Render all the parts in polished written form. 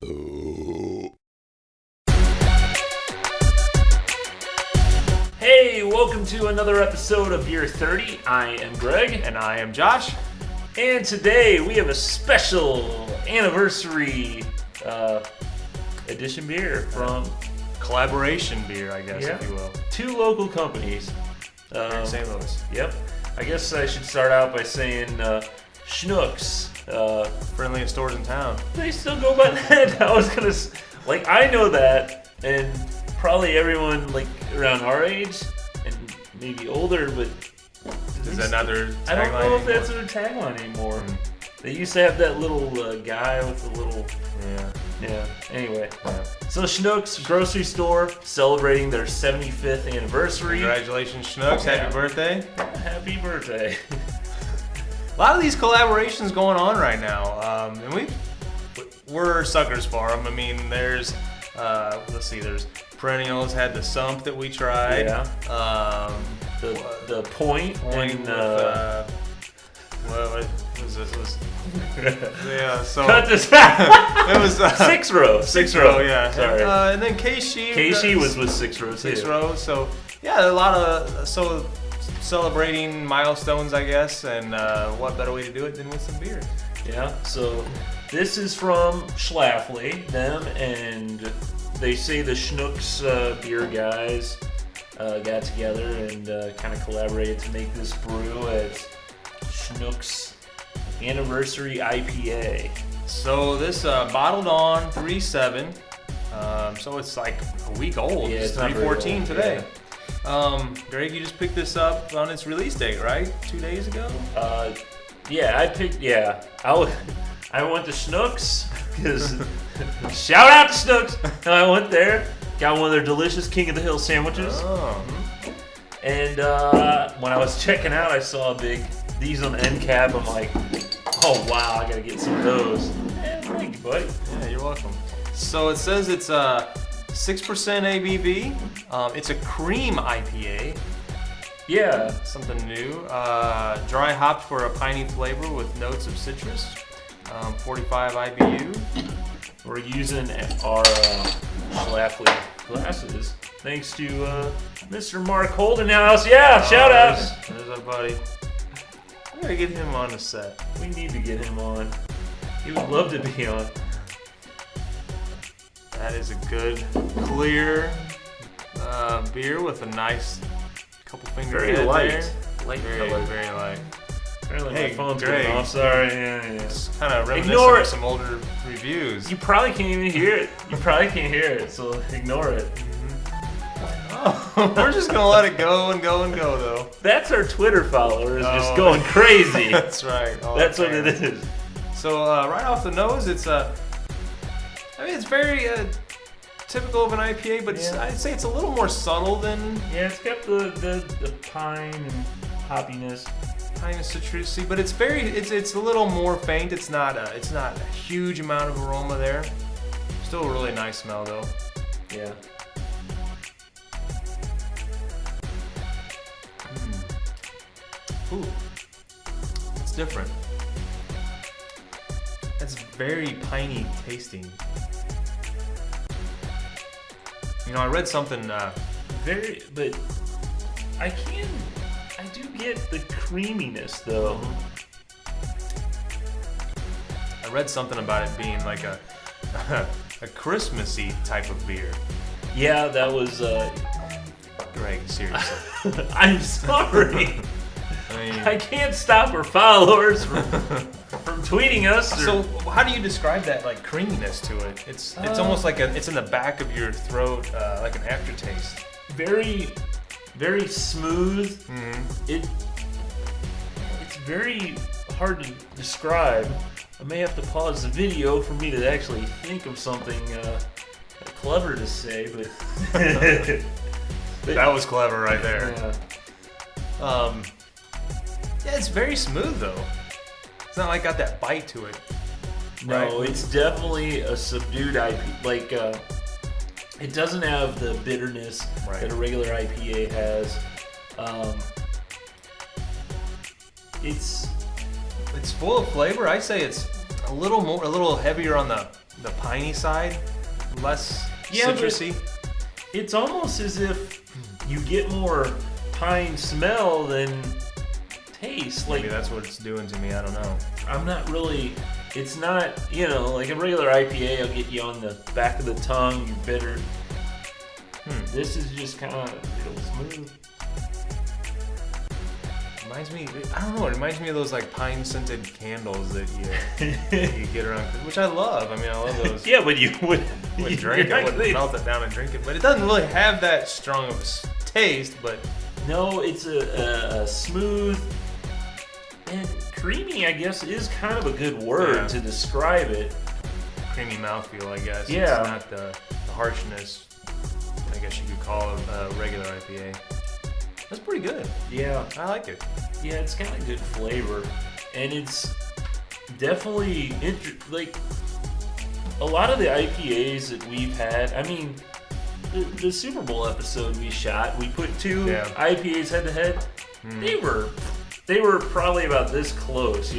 Hey, welcome to another episode of Beer 30. I am Greg. And I am Josh. And today we have a special anniversary edition beer from Collaboration beer, I guess, if you will. Two local companies. Here in St. Louis. Yep. I guess I should start out by saying Schnucks. Friendliest stores in town. They still go by that. I was going to... I know that, and probably everyone, around our age, and maybe older, but... Is that not their tagline? I don't know if that's their tagline anymore. They used to have that little guy with the little... Yeah. Anyway. Yeah. So Schnucks grocery store celebrating their 75th anniversary. Congratulations, Schnucks. Happy birthday. Happy birthday. A lot of these collaborations going on right now. And we're suckers for them. I mean, there's... there's Perennials had the Sump that we tried. Yeah. The point with, what was this? Yeah, so cut this. it was 6 row. 6 row. Yeah. Sorry. And then Keishi was with 6 row too. 6 row. So yeah, a lot of celebrating milestones, I guess. And what better way to do it than with some beer? Yeah. So this is from Schlafly, them, and they say the Schnucks beer guys got together and kind of collaborated to make this brew at Schnucks Anniversary IPA. So this bottled on 3/7, so it's like a week old. Yeah, it's 3/14 today. Yeah. Greg, you just picked this up on its release date, right? 2 days ago? I went to Schnucks because shout out to Schnucks. I went there, got one of their delicious King of the Hill sandwiches. Oh. And when I was checking out, I saw these on the end cap. I'm like, oh wow, I gotta get some of those. Yeah, thank you, buddy. Yeah, you're welcome. So it says it's 6% ABV. It's a cream IPA. Yeah. Something new. Dry hopped for a piney flavor with notes of citrus. 45 IBU. We're using our Schlafly glasses thanks to Mr. Mark Holdenhouse. Yeah, shout out. There's our buddy. We gotta get him on the set. We need to get him on. He would love to be on. That is a good, clear beer with a nice couple finger Very head light. there. Light Very, color. very light. Apparently Hey, my phone's Greg. going off. Sorry. Yeah. It's kind of reminiscent Ignore of it. some older reviews. You probably can't even hear it. You probably can't hear it, so ignore it. Oh, we're just gonna let it go and go and go, though. That's our Twitter followers just Oh. going crazy. That's right. That's what it is. So right off the nose, it's it's very typical of an IPA, but Yeah. I'd say it's a little more subtle than Yeah, it's got the pine and hoppiness. kind of citrusy, but it's a little more faint. It's not a huge amount of aroma there. Still a really nice smell though. Yeah. Ooh, it's different. It's very piney tasting. You know, I read something. But I do get the creaminess though. I read something about it being like a Christmassy type of beer. Yeah, that was. Greg, seriously. I'm sorry. I mean, I can't stop our followers from tweeting us. so how do you describe that like creaminess to it? It's almost like it's in the back of your throat, like an aftertaste. Very, very smooth. Mm-hmm. It's very hard to describe. I may have to pause the video for me to actually think of something clever to say, but That was clever right there. Yeah. Yeah, it's very smooth though. It's not like got that bite to it. No, Right. it's definitely a subdued IPA. It doesn't have the bitterness Right. that a regular IPA has. It's full of flavor. I'd say it's a little heavier on the the piney side, less Yeah, citrusy. It's almost as if you get more pine smell than taste. Maybe Like, that's what it's doing to me. I don't know. I'm not really. It's not, like a regular IPA. I'll get you on the back of the tongue. You're bitter. This is just kind of real smooth. Reminds me, I don't know. It reminds me of those like pine scented candles that you get around, which I love. I mean, I love those. Yeah, when you would Drink it, would melt it down and drink it, but it doesn't really have that strong of a taste. But No, it's a smooth and creamy, I guess, is kind of a good word to describe it. creamy mouthfeel, I guess. Yeah. It's not the harshness, I guess you could call it a regular IPA. That's pretty good. Yeah. I like it. Yeah, it's got a good flavor, and it's definitely like a lot of the IPAs that we've had. I mean, the Super Bowl episode we shot, we put two IPAs head to head. They were probably about this close,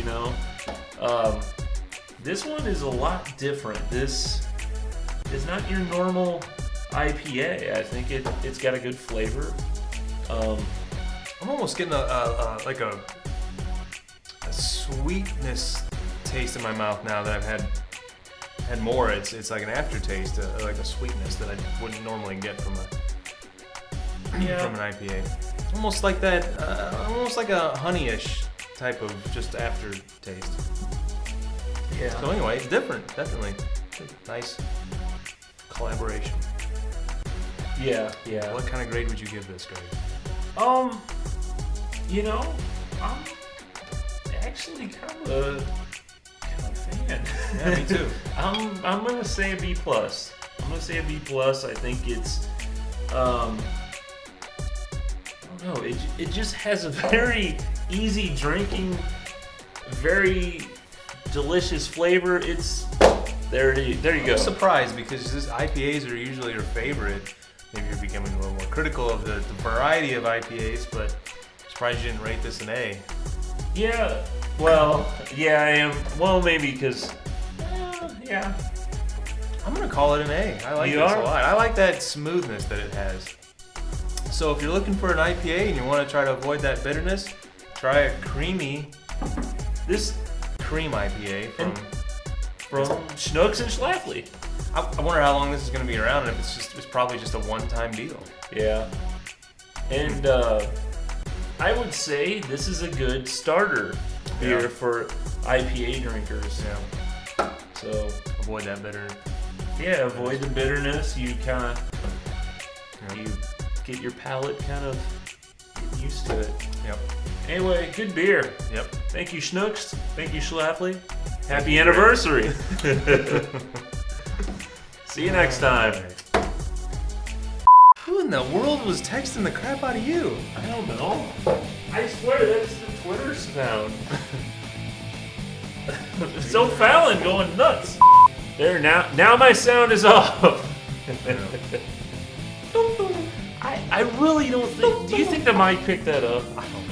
This one is a lot different. This is not your normal IPA. I think it's got a good flavor. I'm almost getting a sweetness taste in my mouth now that I've had more. It's like an aftertaste, like a sweetness that I wouldn't normally get from an IPA. Almost like that, almost like a honeyish type of just aftertaste. Yeah. So anyway, it's different, definitely. Nice collaboration. Yeah. What kind of grade would you give this, Greg? I'm actually kind of a fan. Yeah, me too. I'm gonna say a B plus. I think it's I don't know. It just has a very easy drinking, very delicious flavor. It's there you go. I'm surprised because this IPAs are usually your favorite. Maybe you're becoming a little more critical of the variety of IPAs, but I'm surprised you didn't rate this an A. Yeah. Well, yeah, I am. Well, maybe because yeah. I'm gonna call it an A. I like this a lot. I like that smoothness that it has. So if you're looking for an IPA and you want to try to avoid that bitterness, try a creamy cream IPA from Schnucks and Schlafly. I wonder how long this is going to be around, and if it's probably just a one-time deal. Yeah. And I would say this is a good starter beer for IPA drinkers. Yeah. So avoid that bitter. Yeah, avoid the bitterness. You kind of you get your palate kind of get used to it. Yep. Anyway, good beer. Yep. Thank you, Schnucks. Thank you, Schlafly. Happy anniversary. See you next time. Who in the world was texting the crap out of you? I don't know. I swear that's the Twitter sound. So Fallon going nuts. There now my sound is off. I really don't think. Do you think the mic picked that up? I don't know.